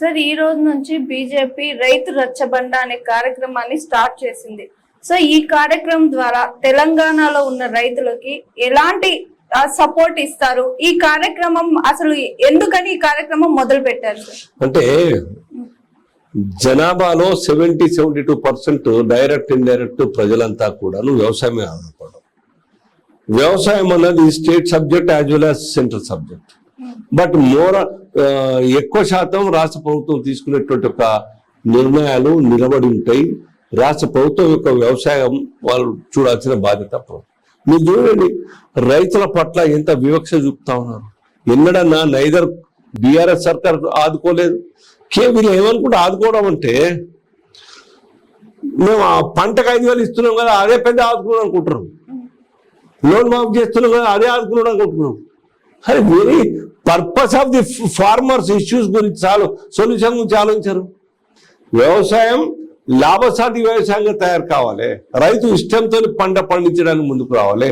Sir ఈ రోజు నుంచి బీజేపీ రైతు రచ్చబండ అనే కార్యక్రమాన్ని స్టార్ట్ చేసింది. సో ఈ కార్యక్రమం ద్వారా తెలంగాణలో ఉన్న రైతులకి ఎలాంటి సపోర్ట్ ఇస్తారు? ఈ కార్యక్రమం అసలు ఎందుకని ఈ కార్యక్రమం మొదలు పెట్టారు సార్? అంటే జనాభాలో 72% డైరెక్ట్ ఇండైరెక్ట్ ప్రజలంతా కూడా వ్యవసాయమే ఆధారపడడం. వ్యవసాయం అన్నది state subject as well as central subject. But ఎక్కువ శాతం రాష్ట్ర ప్రభుత్వం తీసుకునేటువంటి ఒక నిర్ణయాలు నిలబడి ఉంటాయి. రాష్ట్ర ప్రభుత్వం యొక్క వ్యవసాయం వాళ్ళు చూడాల్సిన బాధ్యత ప్రభుత్వం. మీరు చూడండి, రైతుల పట్ల ఎంత వివక్ష చూపుతా ఉన్నారు. ఎన్నడన్నా నైదర్ బీఆర్ఎస్ సర్కార్ ఆదుకోలేదు. వీళ్ళు ఏమనుకుంటే ఆదుకోవడం అంటే మేము ఆ పంటకు 5,000 ఇస్తున్నాం కదా, అదే పెద్ద ఆదుకున్నాం అనుకుంటున్నాం. లోన్ మాఫ్ చేస్తున్నాం కదా, అదే ఆదుకున్నాం అనుకుంటున్నాం. అరే very purpose of the farmers issues గురించి సొల్యూషన్ గురించి ఆలోచించారు. వ్యవసాయం లాభసాటి వ్యవసాయంగా తయారు కావాలి. రైతు ఇష్టంతో పంట పండించడానికి ముందుకు రావాలి.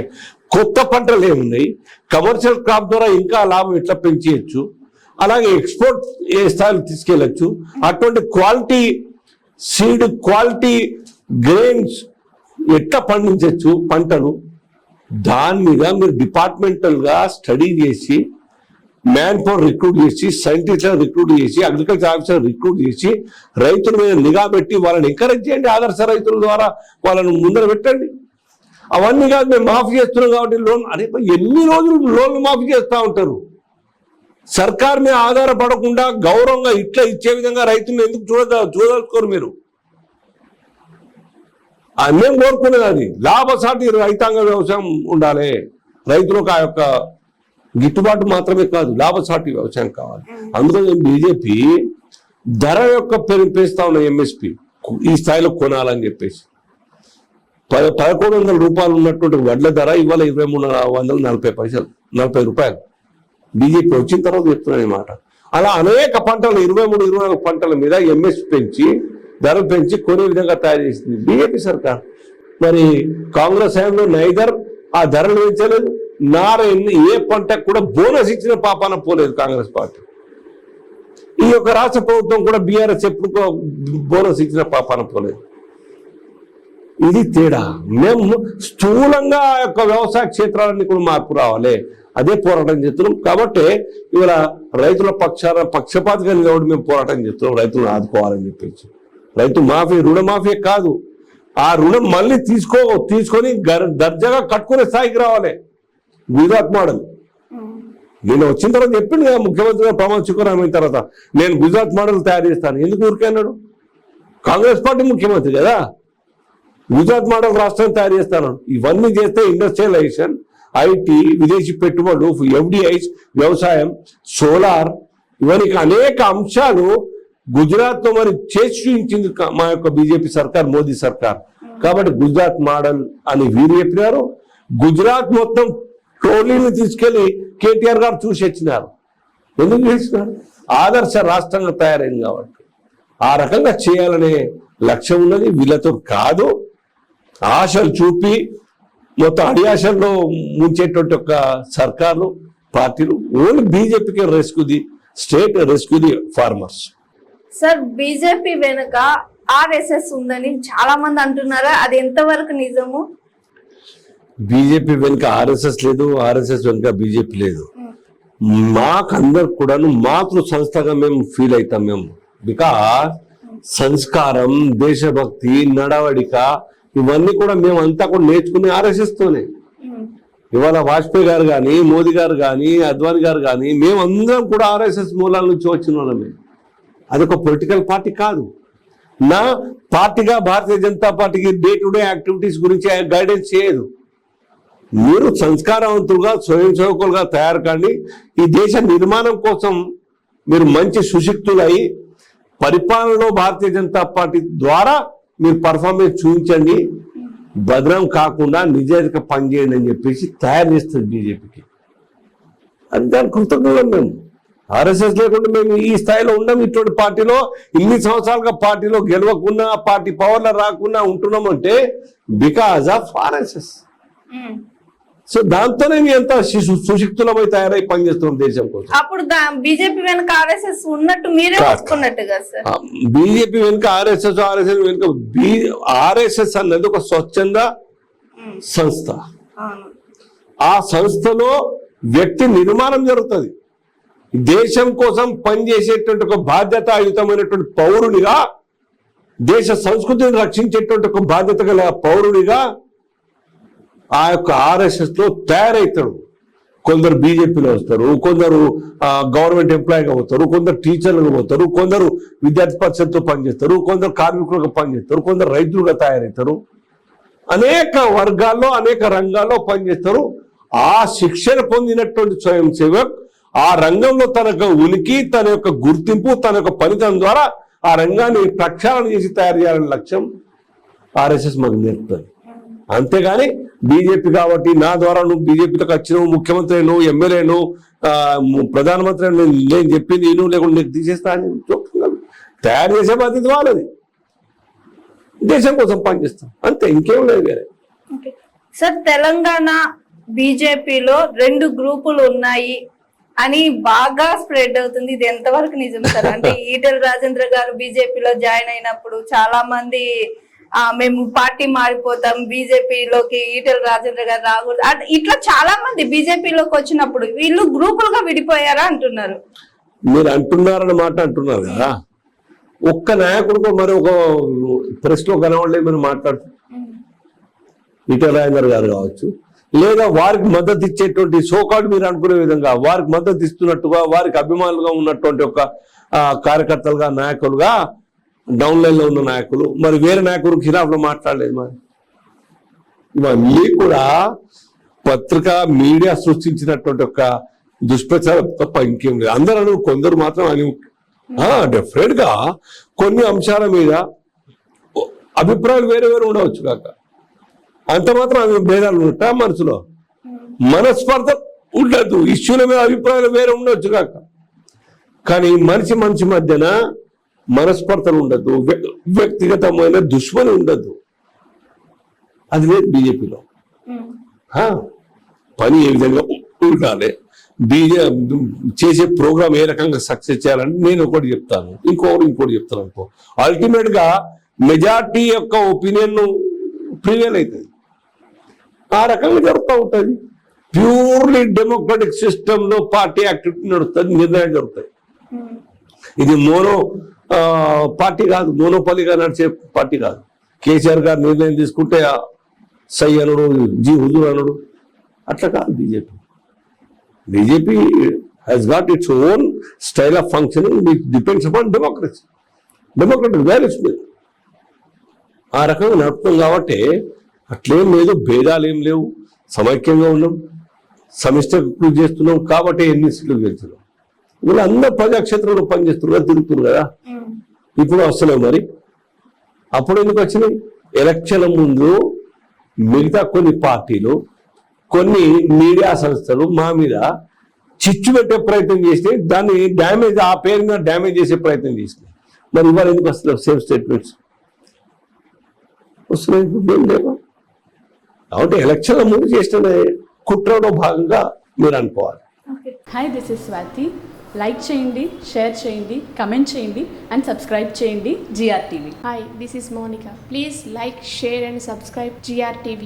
కొత్త పంటలు ఏమున్నాయి, కమర్షియల్ క్రాప్ ద్వారా ఇంకా లాభం ఎట్లా పెంచేయచ్చు, అలాగే ఎక్స్పోర్ట్ ఏ స్థాయిలో తీసుకెళ్ళచ్చు, అటువంటి క్వాలిటీ సీడ్, క్వాలిటీ గ్రెయిన్స్ ఎట్లా పండించవచ్చు పంటలు, దాని మీద మీరు డిపార్ట్మెంటల్ గా స్టడీ చేసి మ్యాన్ పవర్ రిక్రూట్ చేసి, సైంటిస్టులను రిక్రూట్ చేసి, అగ్రికల్చర్ ఆఫీసర్ రిక్రూట్ చేసి, రైతుల మీద నిఘా పెట్టి వాళ్ళని ఎంకరేజ్ చేయండి. ఆదర్శ రైతుల ద్వారా వాళ్ళను ముందర పెట్టండి. అవన్నీ కాదు మేము మాఫీ చేస్తున్నాం కాబట్టి లోన్, అరే ఎన్ని రోజులు లోన్లు మాఫీ చేస్తూ ఉంటారు. సర్కార్ మీద ఆధారపడకుండా గౌరవంగా ఇట్లా ఇచ్చే విధంగా రైతులను ఎందుకు చూడదలుచుకోరు మీరు? మేము కోరుకునేది అది లాభసాటి రైతాంగ వ్యవసాయం ఉండాలి. రైతులకు ఆ యొక్క గిట్టుబాటు మాత్రమే కాదు, లాభసాటి వ్యవసాయం కావాలి. అందుకని బీజేపీ ధర యొక్క పెంచుతా ఉన్న ఎంఎస్పి ఈ స్థాయిలో కొనాలని చెప్పేసి 1,100 రూపాయలు ఉన్నటువంటి వడ్ల ధర ఇవాళ 2,340 రూపాయలు. బీజేపీ వచ్చిన తర్వాత చెప్తున్నాను ఈ మాట. అలా అనేక పంటలు 23-24 పంటల మీద ఎంఎస్పి పెంచి ధరలు పెంచి కొనే విధంగా తయారు చేసింది బీజేపీ సర్కార్. మరి కాంగ్రెస్ హయాంలో నైదర్ ఆ ధరలు పెంచలేదు, ఏ పంటకు కూడా బోనస్ ఇచ్చిన పాపాన పోలేదు కాంగ్రెస్ పార్టీ. ఈ యొక్క రాష్ట్ర ప్రభుత్వం కూడా బీఆర్ఎస్ ఎప్పుడు బోనస్ ఇచ్చిన పాపాన పోలేదు. ఇది తేడా. మేము స్థూలంగా ఆ యొక్క వ్యవసాయ క్షేత్రాలన్నీ కూడా మార్పు రావాలి, అదే పోరాటం చేస్తున్నాం. కాబట్టి ఇవాళ రైతుల పక్షపాతిగా నిలబడి మేము పోరాటం చేస్తున్నాం, రైతులను ఆదుకోవాలని చెప్పేసి. రైతు మాఫీ, రుణమాఫీ కాదు, ఆ రుణం మళ్ళీ తీసుకొని దర్జాగా కట్టుకునే స్థాయికి రావాలి. గుజరాత్ మోడల్ నేను వచ్చిన తర్వాత చెప్పింది కదా, ముఖ్యమంత్రిగా ప్రమాణ స్వీకారం అయిన తర్వాత నేను గుజరాత్ మోడల్ తయారు చేస్తాను. ఎందుకు ఊరికన్నాడు? కాంగ్రెస్ పార్టీ ముఖ్యమంత్రి కదా. గుజరాత్ మోడల్ రాష్ట్రాన్ని తయారు చేస్తాను. ఇవన్నీ చేస్తే ఇండస్ట్రియలైజేషన్, ఐటీ, విదేశీ పెట్టుబడులు, ఎఫ్డిఐస్, వ్యవసాయం, సోలార్, ఇవన్నీ అనేక అంశాలు గుజరాత్ లో మరి చేసి చూపించింది మా యొక్క బీజేపీ సర్కార్, మోదీ సర్కార్. కాబట్టి గుజరాత్ మోడల్ అని వీరు చెప్పినారు. గుజరాత్ మొత్తం ట్రోలీని తీసుకెళ్లి కేటీఆర్ గారు చూసి వచ్చినారు. ఎందుకు చేసినారు? ఆదర్శ రాష్ట్రంగా తయారైంది కాబట్టి ఆ రకంగా చేయాలనే లక్ష్యం ఉన్నది. వీళ్ళతో కాదు, ఆశలు చూపి మొత్తం అడియాశల్లో ముంచేటువంటి ఒక సర్కార్లు, పార్టీలు. ఓన్లీ బీజేపీకి rescue state, rescue the farmers. Sir BJP వెనుక ఆర్ఎస్ఎస్ ఉందని చాలా మంది అంటున్నారా, అది ఎంతవరకు నిజము? బీజేపీ వెనుక ఆర్ఎస్ఎస్ లేదు, ఆర్ఎస్ఎస్ వెనుక బీజేపీ లేదు. మాకందరు కూడా మాతృ సంస్థగా మేము ఫీల్ అవుతాం. మేము బికాస్ సంస్కారం, దేశభక్తి, నడవడిక ఇవన్నీ కూడా మేము అంతా కూడా నేర్చుకునే ఆర్ఎస్ఎస్ తోనే. ఇవాళ వాజ్పేయి గారు కానీ, మోదీ గారు కానీ, అద్వానీ గారు కానీ, మేమందరం కూడా ఆర్ఎస్ఎస్ మూలాల నుంచి వచ్చిన వాళ్ళమే. అదొక పొలిటికల్ పార్టీ కాదు. నా పార్టీగా భారతీయ జనతా పార్టీకి డే టు డే యాక్టివిటీస్ గురించి గైడెన్స్ చేయదు. మీరు సంస్కారవంతులుగా, స్వయం సేవకులుగా తయారు కాండి. ఈ దేశ నిర్మాణం కోసం మీరు మంచి సుశిక్తులై పరిపాలనలో భారతీయ జనతా పార్టీ ద్వారా మీరు పర్ఫార్మెన్స్ చూపించండి. భద్రం కాకుండా నిజాయితీగా పనిచేయండి అని చెప్పేసి తయారు చేస్తుంది బీజేపీకి. అది దాని కృతజ్ఞతలు. మేము ఆర్ఎస్ఎస్ లేకుండా మేము ఈ స్థాయిలో ఉన్నాం. ఇటువంటి పార్టీలో ఇన్ని సంవత్సరాలుగా పార్టీలో గెలవకుండా, పార్టీ పవర్లో రాకుండా ఉంటున్నామంటే బికాజ్ ఆఫ్ ఆర్ఎస్ఎస్. సో దాంతోనే మీ ఎంత సుశిక్తులమై తయారై పనిచేస్తున్నాం దేశం కోసం. అప్పుడు బీజేపీ వెనక ఆర్ఎస్ఎస్ ఉన్నట్టు మీరే ఒప్పుకున్నట్టుగా సార్. బీజేపీ వెనుక ఆర్ఎస్ఎస్ వెనుక ఆర్ఎస్ఎస్ అన్నది ఒక స్వచ్ఛంద సంస్థ. అవును. ఆ సంస్థలో వ్యక్తి నిర్మాణం జరుగుతుంది. దేశం కోసం పనిచేసేటువంటి ఒక బాధ్యతాయుతమైనటువంటి పౌరునిగా, దేశ సంస్కృతిని రక్షించేటువంటి ఒక బాధ్యత గల పౌరునిగా ఆ యొక్క ఆర్ఎస్ఎస్ లో తయారవుతాడు. కొందరు బీజేపీలో వస్తారు, కొందరు గవర్నమెంట్ ఎంప్లాయీగా పోతారు, కొందరు టీచర్లుగా పోతారు, కొందరు విద్యార్థి పరిషత్తో పనిచేస్తారు, కొందరు కార్మికులుగా పనిచేస్తారు, కొందరు రైతులుగా తయారవుతారు. అనేక వర్గాల్లో అనేక రంగాల్లో పనిచేస్తారు. ఆ శిక్షణ పొందినటువంటి స్వయం సేవక్ ఆ రంగంలో తన యొక్క ఉనికి, తన యొక్క గుర్తింపు, తన యొక్క పనితనం ద్వారా ఆ రంగాన్ని ప్రక్షాళన చేసి తయారు చేయాలనే లక్ష్యం ఆర్ఎస్ఎస్ మాకు నేర్పుతుంది. అంతేగాని బీజేపీ కాబట్టి నా ద్వారా నువ్వు బీజేపీలోకి వచ్చినావు, ముఖ్యమంత్రి నువ్వు, ఎమ్మెల్యే నువ్వు, ప్రధానమంత్రి నేను చెప్పింది నేను లేకుండా నీకు తీసేస్తా అని చెప్తున్నాను. తయారు చేసే బాధ్యత వాళ్ళది. దేశం కోసం పనిచేస్తాం అంతే, ఇంకేం లేదు వేరే. సార్, తెలంగాణ బీజేపీలో 2 గ్రూపులు ఉన్నాయి అని బాగా స్ప్రెడ్ అవుతుంది. ఇది ఎంతవరకు నిజం సార్? అంటే ఈటెల రాజేంద్ర గారు బీజేపీలో జాయిన్ అయినప్పుడు చాలా మంది మేము పార్టీ మారిపోతాం, బీజేపీలోకి ఈటెల రాజేంద్ర గారు రాకూడదు, ఇట్లా చాలా మంది బీజేపీలోకి వచ్చినప్పుడు వీళ్ళు గ్రూపులుగా విడిపోయారా అంటున్నారు. మీరు అంటున్నారన్న మాట అంటున్నారు కదా, ఒక్క నాయకుడికో మరి ఒక ప్రెస్ లో కనబడలేదు మనం మాట్లాడుతాం. ఈటెల రాజేందర్ గారు కావచ్చు, లేదా వారికి మద్దతు ఇచ్చేటువంటి సోకాడు మీరు అనుకునే విధంగా వారికి మద్దతు ఇస్తున్నట్టుగా, వారికి అభిమానులుగా ఉన్నటువంటి ఒక కార్యకర్తలుగా, నాయకులుగా, డౌన్ లైన్ లో ఉన్న నాయకులు మరి వేరే నాయకులు ఖిలాఫ్లో మాట్లాడలేదు. మరి ఇవన్నీ కూడా పత్రిక మీడియా సృష్టించినటువంటి ఒక దుష్ప్రచారం తప్ప ఇంకేం లేదు. అందరూ కొందరు మాత్రం అని డెఫినెట్ గా కొన్ని అంశాల మీద అభిప్రాయాలు వేరే వేరే ఉండవచ్చు కాక, అంత మాత్రం అవి భేదాలు ఉంటా మనసులో, మనస్పర్ధ ఉండదు, ఇష్యూల మీద అభిప్రాయాలు వేరే ఉండవచ్చు కాక, కానీ మనిషి మధ్యన మనస్పర్ధలు ఉండదు, వ్యక్తిగతమైన దుష్మని ఉండదు. అది లేదు బీజేపీలో. పని ఏ విధంగా ఉండాలి, చేసే ప్రోగ్రామ్ ఏ రకంగా సక్సెస్ చేయాలంటే నేను ఒకటి చెప్తాను, ఇంకోటి చెప్తాను అనుకో, అల్టిమేట్ గా మెజార్టీ యొక్క ఒపీనియన్ ప్రివేల్ అవుతుంది. ఆ రకంగా జరుగుతూ ఉంటుంది. ప్యూర్లీ డెమోక్రటిక్ సిస్టమ్ లో పార్టీ యాక్టివిటీ నడుస్తుంది, నిర్ణయాలు జరుగుతాయి. ఇది మోనో పార్టీ కాదు, మోనోపాలిగా నడిచే పార్టీ కాదు. కేసీఆర్ గారు నిర్ణయం తీసుకుంటే సై అనడు, జీ హుజూర్ అనడు, అట్లా కాదు BJP. BJP has got its own style of functioning which depends upon democracy, democratic values మీద ఆ రకంగా నడుపుతాం. కాబట్టి అట్లేం లేదు, భేదాలు ఏం లేవు, సమైక్యంగా ఉన్నాం, సమిష్టి కృషి చేస్తున్నాం. కాబట్టి ఎన్ని సీట్లు గెలుస్తున్నాం. వీళ్ళు అందరూ ప్రజాక్షేత్రంలో పనిచేస్తున్నారు, తిరుగుతున్నారు కదా. ఇప్పుడు వస్తలేవు మరి, అప్పుడు ఎందుకు వచ్చినాయి? ఎలక్షన్ల ముందు మిగతా కొన్ని పార్టీలు, కొన్ని మీడియా సంస్థలు మా మీద చిచ్చు పెట్టే ప్రయత్నం చేసినాయి, దాన్ని డ్యామేజ్, ఆ పేరు మీద డ్యామేజ్ చేసే ప్రయత్నం చేసినాయి. మరి ఇవాళ ఎందుకు వస్తలేవు సేఫ్ స్టేట్మెంట్స్ వస్తున్నాయి? ఏం లేవు. కాబట్టి ఎలక్షన్ల ముందు చేసిన కుట్రలో భాగంగా మీరు అనుకోవాలి. Hi, this is Swathi. Like చేయండి, షేర్ చేయండి, కమెంట్ చేయండి అండ్ సబ్స్క్రైబ్ చేయండి GRTV. Hi, this is Monica. Please like, share and subscribe GRTV.